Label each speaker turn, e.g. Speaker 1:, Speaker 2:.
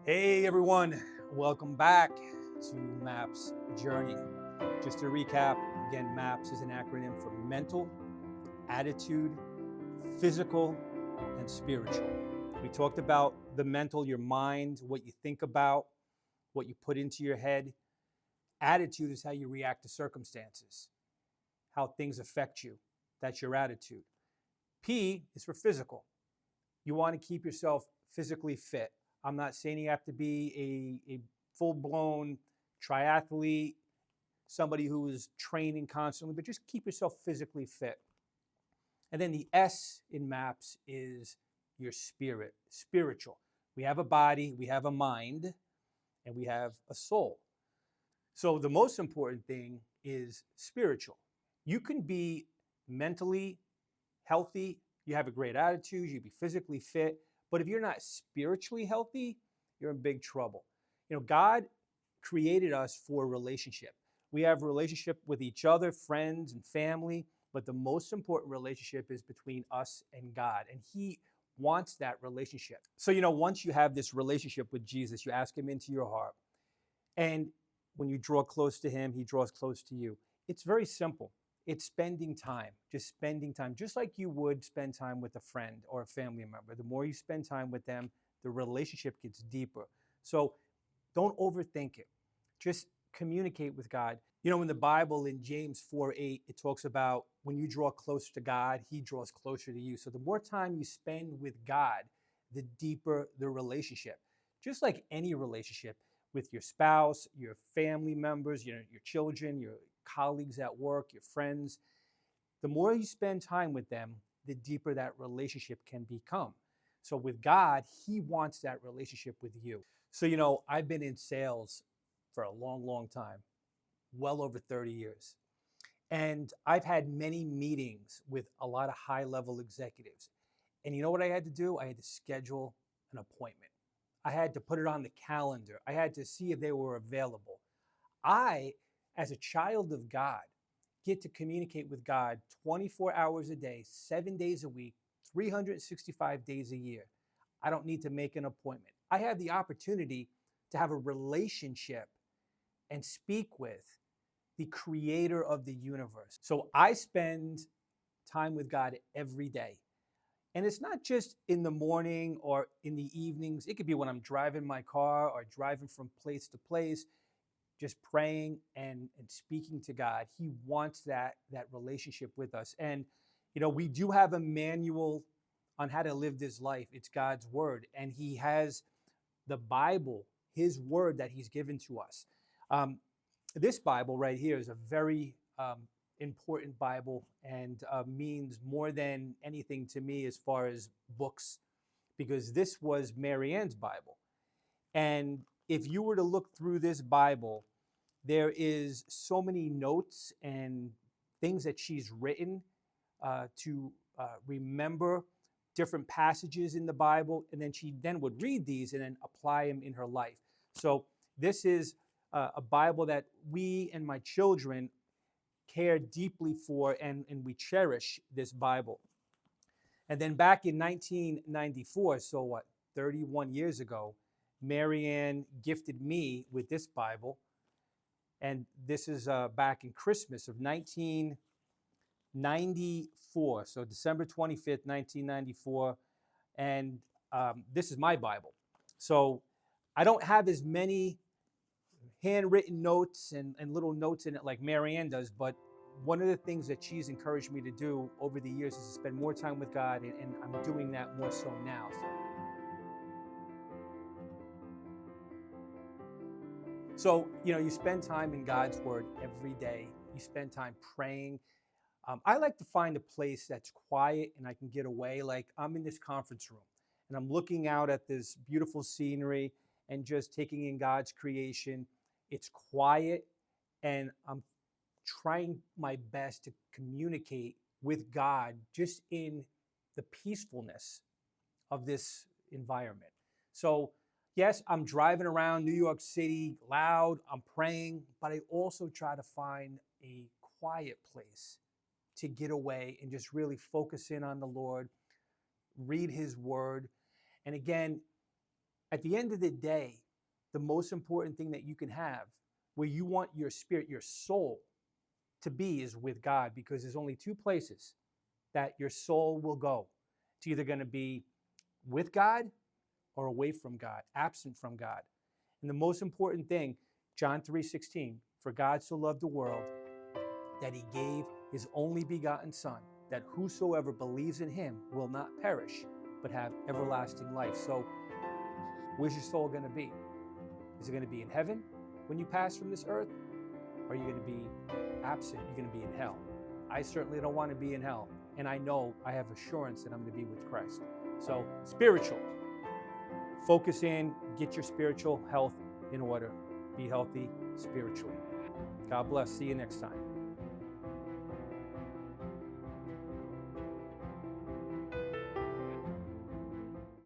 Speaker 1: Hey everyone, welcome back to MAPS Journey. Just to recap, again, MAPS is an acronym for mental, attitude, physical, and spiritual. We talked about the mental, your mind, what you think about, what you put into your head. Attitude is how you react to circumstances, how things affect you. That's your attitude. P is for physical. You want to keep yourself physically fit. I'm not saying you have to be a full-blown triathlete, somebody who is training constantly, but just keep yourself physically fit. And then the S in MAPS is your spirit, spiritual. We have a body, we have a mind, and we have a soul. So the most important thing is spiritual. You can be mentally healthy, you have a great attitude, you be physically fit, but if you're not spiritually healthy, you're in big trouble. You know, God created us for a relationship. We have a relationship with each other, friends and family, but the most important relationship is between us and God, and He wants that relationship. So, once you have this relationship with Jesus, you ask Him into your heart, and when you draw close to Him, He draws close to you. It's very simple. It's spending time, just spending time, just like you would spend time with a friend or a family member. The more you spend time with them, the relationship gets deeper. So don't overthink it. Just communicate with God. In the Bible, in James 4:8, it talks about when you draw closer to God, He draws closer to you. So the more time you spend with God, the deeper the relationship. Just like any relationship with your spouse, your family members, your children, your colleagues at work, your friends, the more you spend time with them, the deeper that relationship can become. So with God, He wants that relationship with you. So, I've been in sales for a long, long time, well over 30 years. And I've had many meetings with a lot of high level executives. And you know what I had to do? I had to schedule an appointment. I had to put it on the calendar. I had to see if they were available. I, as a child of God, get to communicate with God 24 hours a day, 7 days a week, 365 days a year. I don't need to make an appointment. I have the opportunity to have a relationship and speak with the creator of the universe. So I spend time with God every day. And it's not just in the morning or in the evenings. It could be when I'm driving my car or driving from place to place, just praying and speaking to God. He wants that relationship with us. And we do have a manual on how to live this life. It's God's word, and He has the Bible, His word that He's given to us. This Bible right here is a very important Bible and means more than anything to me as far as books, because this was Marianne's Bible. And if you were to look through this Bible, there is so many notes and things that she's written to remember different passages in the Bible, and then she then would read these and then apply them in her life. So this is a Bible that we and my children care deeply for, and we cherish this Bible. And then back in 1994, so what, 31 years ago, Marianne gifted me with this Bible. And this is back in Christmas of 1994. So December 25th, 1994. And this is my Bible. So I don't have as many handwritten notes and little notes in it like Marianne does, but one of the things that she's encouraged me to do over the years is to spend more time with God, and I'm doing that more so now. So, you spend time in God's Word every day. You spend time praying. I like to find a place that's quiet and I can get away. Like I'm in this conference room and I'm looking out at this beautiful scenery and just taking in God's creation. It's quiet, and I'm trying my best to communicate with God just in the peacefulness of this environment. So, yes, I'm driving around New York City loud, I'm praying, but I also try to find a quiet place to get away and just really focus in on the Lord, read His word. And again, At the end of the day, the most important thing that you can have, where you want your spirit, your soul to be, is with God, because there's only two places that your soul will go. It's either going to be with God or away from God, absent from God. And the most important thing, John 3:16, for God so loved the world that he gave his only begotten Son, that whosoever believes in him will not perish, but have everlasting life. So where's your soul going to be? Is it going to be in heaven when you pass from this earth? Or are you going to be absent? You're going to be in hell. I certainly don't want to be in hell. And I know I have assurance that I'm going to be with Christ. So spiritual. Focus in, get your spiritual health in order. Be healthy spiritually. God bless. See you next time.